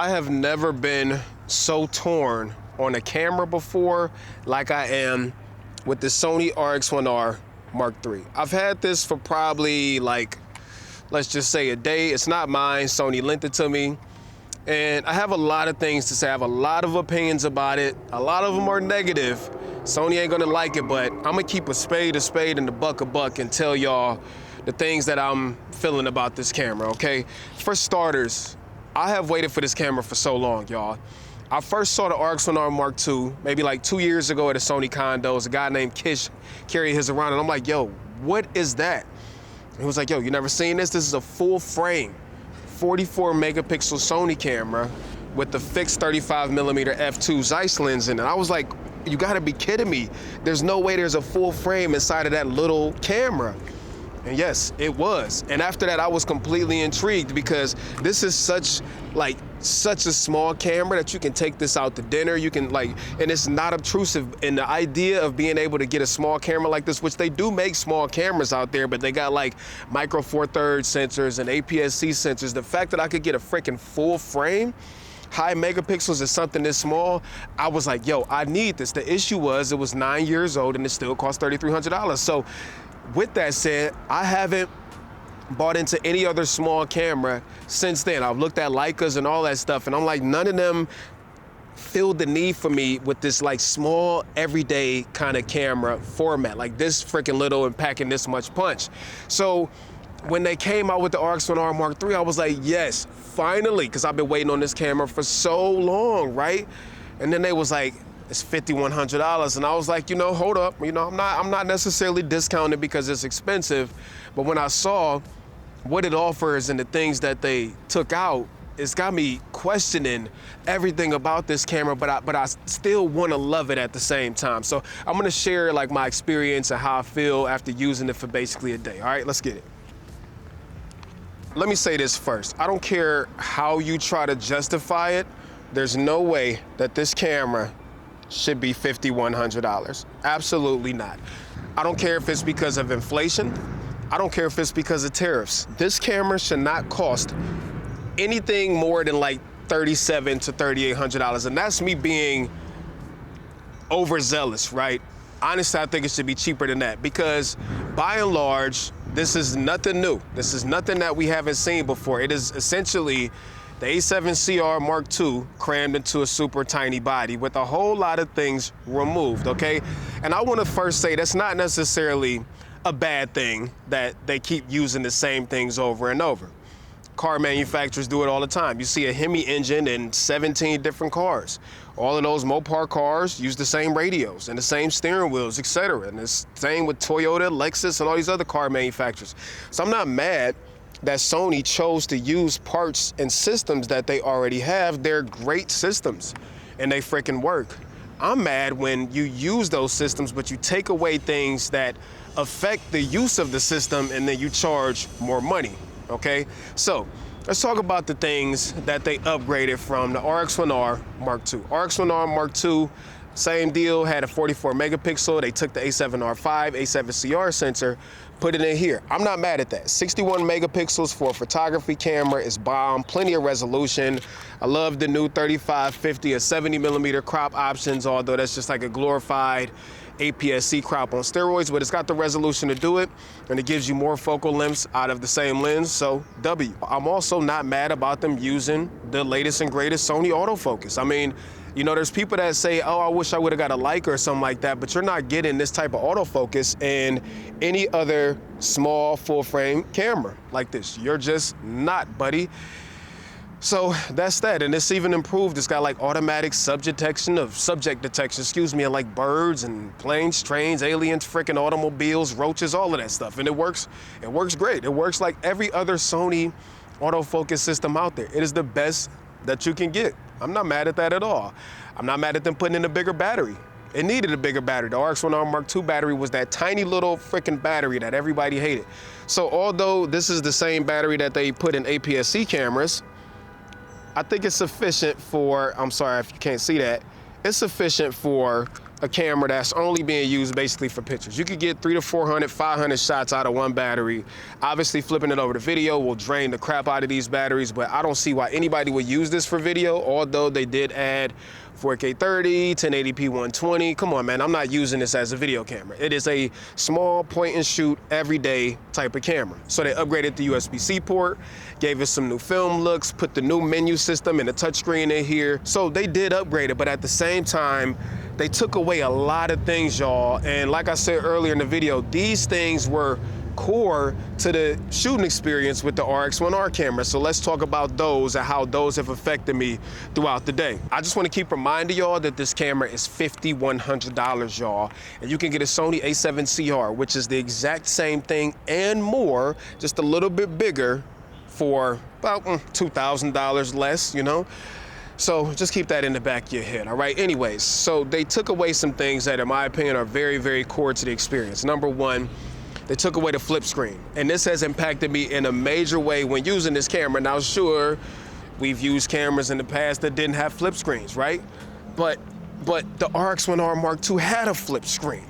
I have never been so torn on a camera before like I am with the Sony RX1R Mark III. I've had this for probably like, let's just say a day. It's not mine, Sony lent it to me. And I have a lot of things to say. I have a lot of opinions about it. A lot of them are negative. Sony ain't gonna like it, but I'm gonna keep a spade and a buck and tell y'all the things that I'm feeling about this camera, okay? For starters, I have waited for this camera for so long, y'all. I first saw the RX1R Mark II maybe like 2 years ago at a Sony condos. A guy named Kish carried his around, and I'm like, yo, what is that? He was like, yo, you never seen this? This is a full frame, 44 megapixel Sony camera with the fixed 35mm f2 Zeiss lens in it. I was like, you gotta be kidding me. There's no way there's a full frame inside of that little camera. And yes, it was. And after that, I was completely intrigued because this is such a small camera that you can take this out to dinner. You can and it's not obtrusive. And the idea of being able to get a small camera like this, which they do make small cameras out there, but they got like micro four thirds sensors and APS-C sensors. The fact that I could get a freaking full frame, high megapixels is something this small, I was like, yo, I need this. The issue was it was 9 years old and it still cost $3,300. So with that said, I haven't bought into any other small camera since then. I've looked at Leicas and all that stuff, and I'm like, none of them filled the need for me with this like small, everyday kind of camera format, like this freaking little and packing this much punch. So when they came out with the RX1R Mark III, I was like, yes, finally, because I've been waiting on this camera for so long, right? And then they was like, it's $5,100, and I was like, hold up, I'm not necessarily discounting because it's expensive, but when I saw what it offers and the things that they took out, it's got me questioning everything about this camera, but I still want to love it at the same time. So I'm gonna share like my experience and how I feel after using it for basically a day. All right, let's get it. Let me say this first. I don't care how you try to justify it. There's no way that this camera should be $5,100. Absolutely not. I don't care if it's because of inflation. I don't care if it's because of tariffs. This camera should not cost anything more than like $3,700 to $3,800. And that's me being overzealous, right? Honestly, I think it should be cheaper than that because by and large, this is nothing new. This is nothing that we haven't seen before. It is essentially the A7CR Mark II crammed into a super tiny body with a whole lot of things removed, okay? And I wanna first say that's not necessarily a bad thing that they keep using the same things over and over. Car manufacturers do it all the time. You see a Hemi engine in 17 different cars. All of those Mopar cars use the same radios and the same steering wheels, etc. And it's the same with Toyota, Lexus, and all these other car manufacturers. So I'm not mad that Sony chose to use parts and systems that they already have. They're great systems and they freaking work. I'm mad when you use those systems, but you take away things that affect the use of the system and then you charge more money, okay? So let's talk about the things that they upgraded from the RX1R Mark II. RX1R Mark II, same deal, had a 44 megapixel. They took the A7R5, A7CR sensor, put it in here. I'm not mad at that. 61 megapixels for a photography camera is bomb, plenty of resolution. I love the new 35-50 or 70mm crop options, although that's just like a glorified APS-C crop on steroids, but it's got the resolution to do it, and it gives you more focal lengths out of the same lens, so W. I'm also not mad about them using the latest and greatest Sony autofocus. I mean, there's people that say, oh, I wish I would have got a Leica or something like that, but you're not getting this type of autofocus in any other small full-frame camera like this. You're just not, buddy. So that's that, and it's even improved. It's got like automatic subject detection, and like birds and planes, trains, aliens, freaking automobiles, roaches, all of that stuff. And it works great. It works like every other Sony autofocus system out there. It is the best that you can get. I'm not mad at that at all. I'm not mad at them putting in a bigger battery. It needed a bigger battery. The RX1R Mark II battery was that tiny little freaking battery that everybody hated. So although this is the same battery that they put in APS-C cameras, I think it's sufficient for, I'm sorry if you can't see that, it's sufficient for a camera that's only being used basically for pictures. You could get 300 to 400, 500 shots out of one battery. Obviously, flipping it over to video will drain the crap out of these batteries, but I don't see why anybody would use this for video, although they did add 4K 30, 1080p 120. Come on, man, I'm not using this as a video camera. It is a small point and shoot everyday type of camera. So they upgraded the USB-C port, gave us some new film looks, put the new menu system and the touchscreen in here. So they did upgrade it, but at the same time, they took away a lot of things, y'all. And like I said earlier in the video, these things were core to the shooting experience with the RX1R camera. So let's talk about those and how those have affected me throughout the day. I just want to keep reminding y'all that this camera is $5,100, y'all. And you can get a Sony A7CR, which is the exact same thing and more, just a little bit bigger for about $2,000 less, you know? So just keep that in the back of your head, all right? Anyways, so they took away some things that in my opinion are very, very core to the experience. Number one, they took away the flip screen. And this has impacted me in a major way when using this camera. Now, sure, we've used cameras in the past that didn't have flip screens, right? But the RX1R Mark II had a flip screen.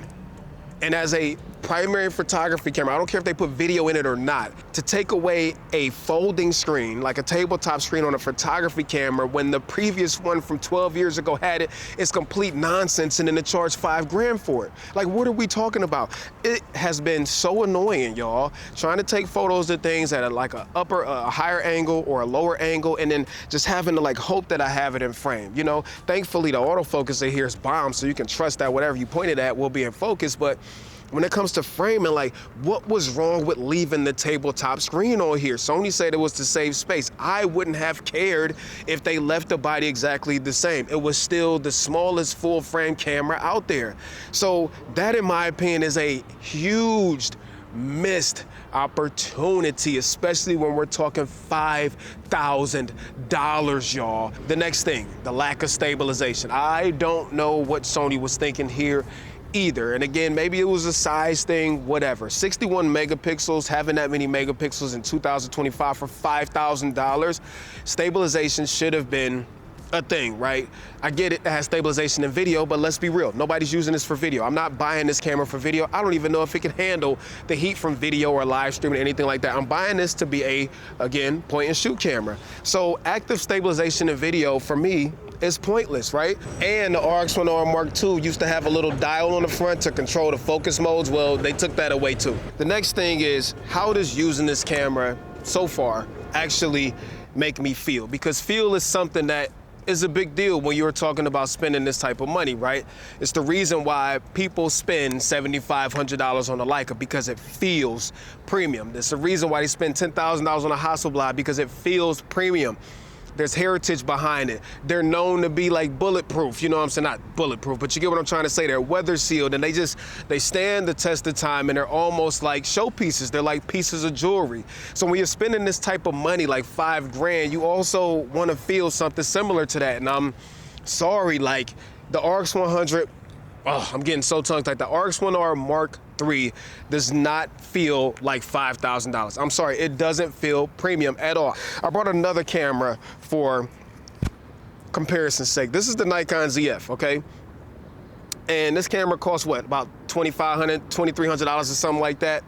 And as a primary photography camera, I don't care if they put video in it or not, to take away a folding screen, like a tabletop screen on a photography camera when the previous one from 12 years ago had it, is complete nonsense, and then to charge $5 for it. Like, what are we talking about? It has been so annoying, y'all, trying to take photos of things at a higher angle or a lower angle, and then just having to like hope that I have it in frame, you know? Thankfully, the autofocus in here is bomb, so you can trust that whatever you pointed at will be in focus, but when it comes to framing, like, what was wrong with leaving the tabletop screen on here? Sony said it was to save space. I wouldn't have cared if they left the body exactly the same. It was still the smallest full frame camera out there. So that, in my opinion, is a huge missed opportunity, especially when we're talking $5,000, y'all. The next thing, the lack of stabilization. I don't know what Sony was thinking here either. And again, maybe it was a size thing, whatever. 61 megapixels, having that many megapixels in 2025 for $5,000, stabilization should have been a thing, right? I get it has stabilization in video, but let's be real. Nobody's using this for video. I'm not buying this camera for video. I don't even know if it can handle the heat from video or live streaming or anything like that. I'm buying this to be a, again, point and shoot camera. So active stabilization in video for me is pointless, right? And the RX1R Mark II used to have a little dial on the front to control the focus modes. Well, they took that away too. The next thing is, how does using this camera so far actually make me feel? Because feel is something that is a big deal when you're talking about spending this type of money, right? It's the reason why people spend $7,500 on a Leica, because it feels premium. It's the reason why they spend $10,000 on a Hasselblad, because it feels premium. There's heritage behind it. They're known to be like bulletproof, you know what I'm saying? Not bulletproof, but you get what I'm trying to say. They're weather sealed, and they stand the test of time, and they're almost like showpieces. They're like pieces of jewelry. So when you're spending this type of money, like $5,000, you also want to feel something similar to that. And I'm sorry, like the RX100, oh, I'm getting so tongue-tied. The RX1R Mark III does not feel like $5,000. I'm sorry, it doesn't feel premium at all. I brought another camera for comparison's sake. This is the Nikon ZF, okay? And this camera costs what, about $2,500, $2,300 or something like that.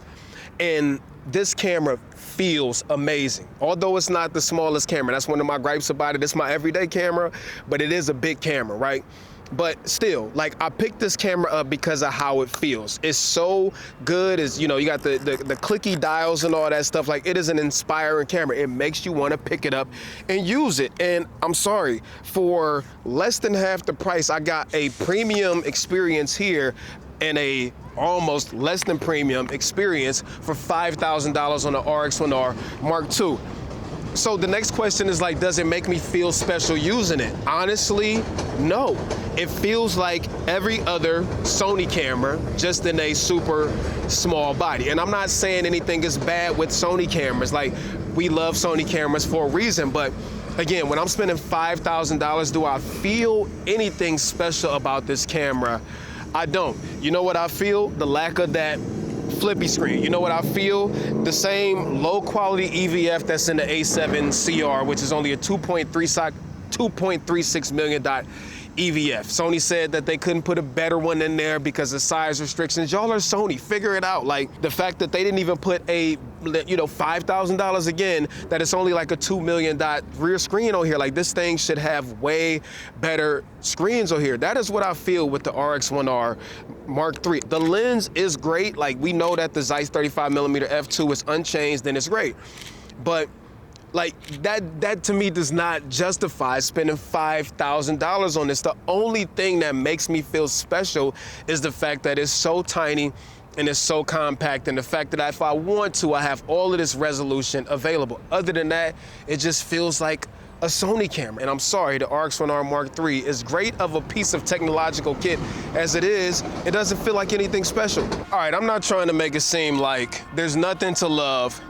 And this camera feels amazing. Although it's not the smallest camera, that's one of my gripes about it. It's my everyday camera, but it is a big camera, right? But still, like, I picked this camera up because of how it feels. It's so good. As you know, you got the clicky dials and all that stuff. Like, it is an inspiring camera. It makes you want to pick it up and use it. And I'm sorry, for less than half the price, I got a premium experience here and a almost less than premium experience for $5,000 on the RX1R Mark II. So the next question is like, does it make me feel special using it? Honestly, no. It feels like every other Sony camera, just in a super small body. And I'm not saying anything is bad with Sony cameras. Like, we love Sony cameras for a reason, but again, when I'm spending $5,000, do I feel anything special about this camera? I don't. You know what I feel? The lack of that flippy screen. You know what I feel? The same low quality EVF that's in the A7CR, which is only a 2.36 million dot EVF. Sony said that they couldn't put a better one in there because of size restrictions. Y'all are Sony, figure it out. Like the fact that they didn't even put a, $5,000 again, that it's only like a $2 million rear screen on here. Like this thing should have way better screens on here. That is what I feel with the RX1R Mark III. The lens is great. Like we know that the Zeiss 35mm f2 is unchanged and it's great. But like that to me does not justify spending $5,000 on this. The only thing that makes me feel special is the fact that it's so tiny and it's so compact, and the fact that if I want to, I have all of this resolution available. Other than that, it just feels like a Sony camera. And I'm sorry, the RX1R Mark III is great of a piece of technological kit as it is. It doesn't feel like anything special. All right, I'm not trying to make it seem like there's nothing to love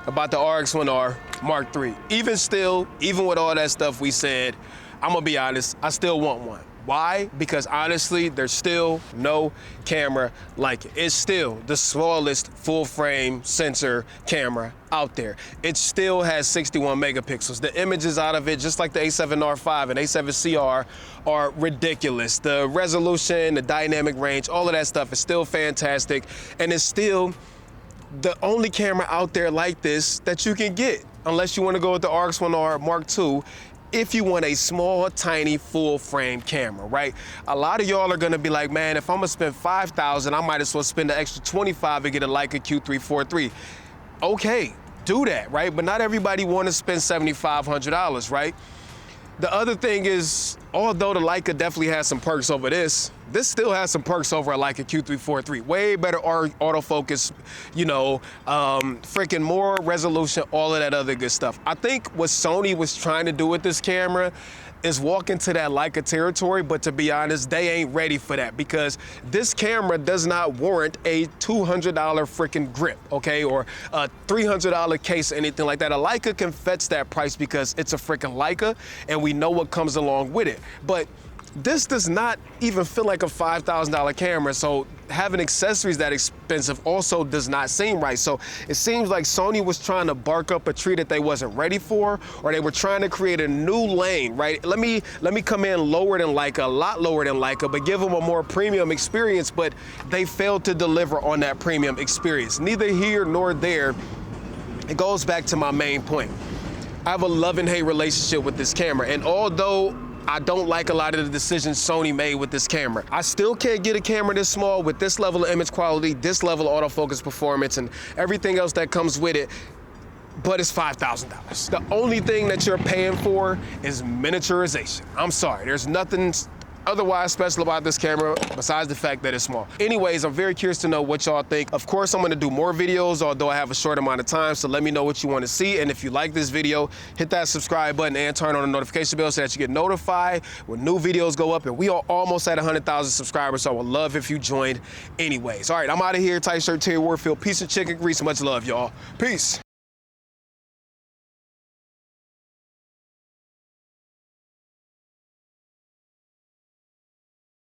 about the RX1R Mark III. Even still, even with all that stuff we said, I'm gonna be honest, I still want one. Why? Because honestly, there's still no camera like it. It's still the smallest full frame sensor camera out there. It still has 61 megapixels. The images out of it, just like the A7R5 and A7CR, are ridiculous. The resolution, the dynamic range, all of that stuff is still fantastic, and it's still the only camera out there like this that you can get, unless you want to go with the RX1R Mark II, if you want a small, tiny, full frame camera, right? A lot of y'all are gonna be like, man, if I'm gonna spend $5,000, I might as well spend the extra $25 and get a Leica Q3 IV. Okay, do that, right? But not everybody wanna spend $7,500, right? The other thing is, although the Leica definitely has some perks over this still has some perks over a Leica Q3 IV. Way better autofocus, freaking more resolution, all of that other good stuff. I think what Sony was trying to do with this camera is walk into that Leica territory, but to be honest, they ain't ready for that, because this camera does not warrant a $200 freaking grip, okay, or a $300 case or anything like that. A Leica can fetch that price because it's a freaking Leica, and we know what comes along with it. But this does not even feel like a $5,000 camera, so having accessories that expensive also does not seem right. So it seems like Sony was trying to bark up a tree that they wasn't ready for, or they were trying to create a new lane, right? Let me come in lower than Leica, a lot lower than Leica, but give them a more premium experience, but they failed to deliver on that premium experience. Neither here nor there. It goes back to my main point. I have a love and hate relationship with this camera, and although I don't like a lot of the decisions Sony made with this camera, I still can't get a camera this small with this level of image quality, this level of autofocus performance, and everything else that comes with it, but it's $5,000. The only thing that you're paying for is miniaturization. I'm sorry, there's nothing otherwise special about this camera besides the fact that it's small. Anyways, I'm very curious to know what y'all think. Of course, I'm gonna do more videos, although I have a short amount of time, so let me know what you wanna see. And if you like this video, hit that subscribe button and turn on the notification bell so that you get notified when new videos go up. And we are almost at 100,000 subscribers, so I would love if you joined anyways. All right, I'm out of here. Tight shirt, Terry Warfield. Peace and chicken grease. Much love, y'all. Peace.